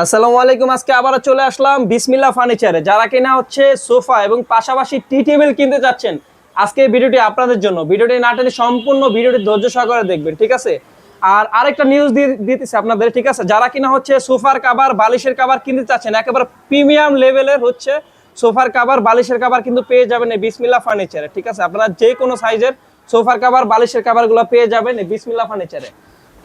আসসালামু আলাইকুম। আজকে আবার চলে আসলাম বিসমিল্লাহ ফার্নিচারে। যারা কিনা হচ্ছে সোফা এবং পাশাপাশি টি টেবিল কিনতে যাচ্ছেন, আজকে এই ভিডিওটি আপনাদের জন্য। ভিডিওটি না টেনে সম্পূর্ণ ভিডিওটি ধৈর্য সহকারে দেখবেন, ঠিক আছে? আর আরেকটা নিউজ দিতেছি আপনাদের, ঠিক আছে? যারা কিনা হচ্ছে সোফার কভার, বালিশের কভার কিনতে চাচ্ছেন, একেবারে প্রিমিয়াম লেভেলের হচ্ছে সোফার কভার, বালিশের কভার কিন্তু পেয়ে যাবেন এই বিসমিল্লাহ ফার্নিচারে, ঠিক আছে? আপনারা যে কোনো সাইজের সোফার কভার, বালিশের কভারগুলো পেয়ে যাবেন এই বিসমিল্লাহ ফার্নিচারে।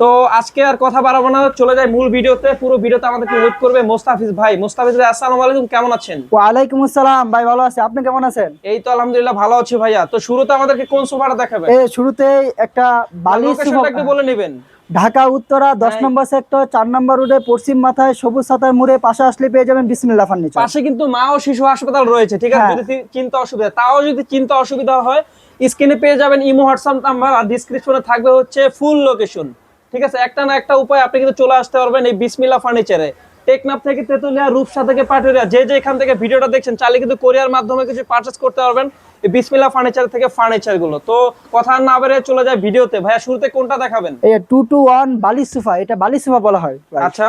তো আজকে আর কথা বাড়াবো না, চলে যাই মূল ভিডিওতে। পুরো ভিডিওতে আমাদেরকে হেল্প করবে মোস্তাফিজ ভাই। মোস্তাফিজ ভাই, আসসালামু আলাইকুম, কেমন আছেন? ওয়ালাইকুম আসসালাম ভাই, ভালো আছি। আপনি কেমন আছেন? এই তো আলহামদুলিল্লাহ ভালো আছি ভাইয়া। তো শুরুতে আমাদেরকে কোন সোফাটা দেখাবেন? এই শুরুতেই একটা বালিশ লোকেশনটা একটু বলে নেবেন। ঢাকা উত্তরা 10 নম্বর সেক্টর 4 নম্বর রোডে পশ্চিম মাথায় সবুজ সাতার মোড়ে পাশে আসলে পেয়ে যাবেন বিসমিল্লাহ ফার্নিচার। পাশে কিন্তু মা ও শিশু হাসপাতাল রয়েছে, ঠিক আছে? যদি চিন্তা অসুবিধা, তাও যদি চিন্তা অসুবিধা হয়, স্ক্রিনে পেয়ে যাবেন ইমো হোয়াটসঅ্যাপ নাম্বার, আর ডেসক্রিপশনে থাকবে হচ্ছে ফুল লোকেশন, ঠিক আছে? একটা না একটা উপায় আপনি কিন্তু চলে আসতে পারবেন এই বিসমিল্লাহ ফার্নিচারে। টেকনাফ থেকে তেতুলিয়া, রূপসা থেকে পাটুরিয়া, যে এখান থেকে ভিডিওটা দেখছেন, চাইলে কিন্তু কোরিয়ার মাধ্যমে কিছু পারচেজ করতে পারবেন এই বিসমিল্লাহ ফার্নিচার থেকে ফার্নিচার গুলো। তো কথা না বেরিয়ে চলে যায় ভিডিওতে। ভাইয়া, শুরুতে কোনটা দেখাবেন? এই 2-to-1 বালিশ সোফা, এটা বালিশ সোফা বলা হয়। আচ্ছা,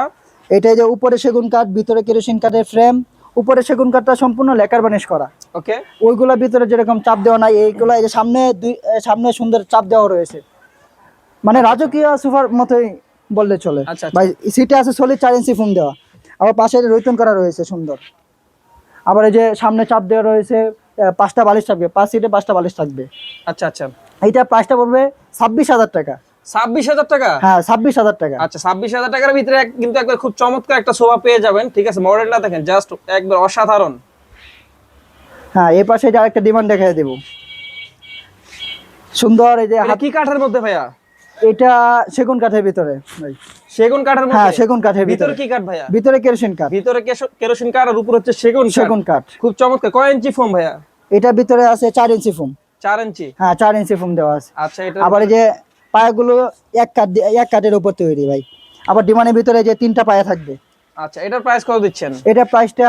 এটা যে উপরে সেগুন কাঠ, ভিতরে কেরোসিন কাঠের ফ্রেম। উপরে সেগুন কাঠটা সম্পূর্ণ লেকার বানিশ করা। ওকে। ওইগুলা ভিতরে যেরকম চাপ দেওয়া নাই, এইগুলা এই যে সামনে সুন্দর চাপ দেওয়া রয়েছে, মানে রাজকীয় সোফার মতোই বললে চলে। আচ্ছা ভাই সিটে আছে সলিড 4 ইঞ্চি ফোম দেওয়া, আবার পাশে রৈতন করা রয়েছে সুন্দর। আবার এই যে সামনে চাপ দেওয়া রয়েছে, 5টা বালিশ থাকবে, 5 সিটে 5টা বালিশ থাকবে। আচ্ছা আচ্ছা। এইটা প্রাইসটা পড়বে 26,000 টাকা। 26,000 টাকা? হ্যাঁ, 26,000 টাকা। আচ্ছা, 26,000 টাকার ভিতরে কিন্তু একবার খুব চমৎকার একটা সোফা পেয়ে যাবেন, ঠিক আছে? মডেলটা দেখেন, জাস্ট একবার অসাধারণ। হ্যাঁ, এই পাশে যে আরেকটা ডিমান্ড দেখাই দেব, সুন্দর। এই যে এটা কি কাঠের মধ্যে ভাইয়া? এটা সেগুন কাঠের ভিতরে ভাই। সেগুন কাঠের মধ্যে? হ্যাঁ, সেগুন কাঠের ভিতরে। ভিতরে কি কাঠ ভাইয়া? ভিতরে কেরোসিন কাঠ। ভিতরে কেরোসিন কাঠ, আর উপর হচ্ছে সেগুন কাঠ। খুব চমৎকার। কয় ইঞ্চি ফোম ভাইয়া? এটা ভিতরে আছে 4 ইঞ্চি ফোম। 4 ইঞ্চি? হ্যাঁ, 4 ইঞ্চি ফোম দেওয়া আছে। আচ্ছা। এটা আবার এই যে পায়াগুলো এক কাঠের উপর তৈরি ভাই। আবার ডিমানের ভিতরে যে 3টা পায়া থাকবে। আচ্ছা, এটার প্রাইস কত দিচ্ছেন? এটা প্রাইসটা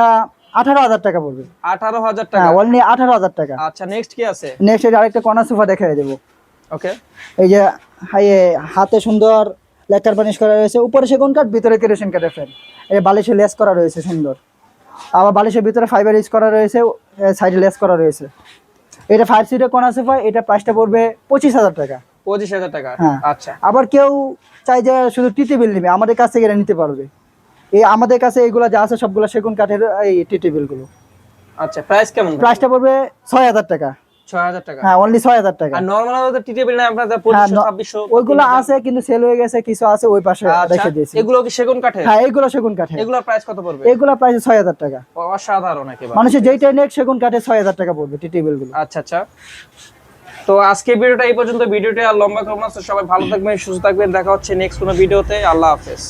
18,000 টাকা পড়বে। 18,000 টাকা? হ্যাঁ, অনলি 18,000 টাকা। আচ্ছা, নেক্সট কি আছে? নেক্সট এই আরেকটা কর্নার সোফা দেখাই দেব। ওকে। এই যে হাতে সুন্দর লেকার বানিশ করা রয়েছে, উপরে সেগুন কাঠ, ভিতরে কেরোসিন কাঠের ফ্রেম। এই বালিশে লেস করা রয়েছে সুন্দর। আবার বালিশের ভিতরে ফাইবার ইউজ করা রয়েছে, সাইডে লেস করা রয়েছে। এটা 5 সিটের কর্নার সোফা, এটা প্রাইসটা পড়বে 25,000 টাকা। 25,000 টাকা? হ্যাঁ। আচ্ছা। আবার কেউ চাই যে শুধু টি টেবিল নেবে, আমাদের কাছ থেকে এটা নিতে পারবে। এই আমাদের কাছে এইগুলা যা আছে সবগুলো সেগুন কাঠের এই টি টেবিল গুলো। আচ্ছা, প্রাইস কেমন? প্রাইসটা পড়বে 6,000 টাকা। 6,000 টাকা? হ্যাঁ, অনলি 6,000 টাকা। আর নরমাল আমাদের টি টেবিল না আপনাদের 2500-2600? ওইগুলো আছে কিন্তু সেল হয়ে গেছে, কিছু আছে ওই পাশে রেখে দিয়েছি। এগুলো কি সেগুন কাঠের? হ্যাঁ, এগুলো সেগুন কাঠের। এগুলোর প্রাইস কত পড়বে? এগুলোর প্রাইস 6,000 টাকা। অসাধারণ একেবারে। মানুষের যেইটাই নেক সেগুন কাঠে 6,000 টাকা পড়বে টি টেবিল গুলো। আচ্ছা আচ্ছা। তো আজকে ভিডিওটা এই পর্যন্ত। ভিডিওটা আর লম্বা করব না। সবাই ভালো থাকবেন, সুস্থ থাকবেন। দেখা হচ্ছে নেক্সট কোনো ভিডিওতে। আল্লাহ হাফেজ।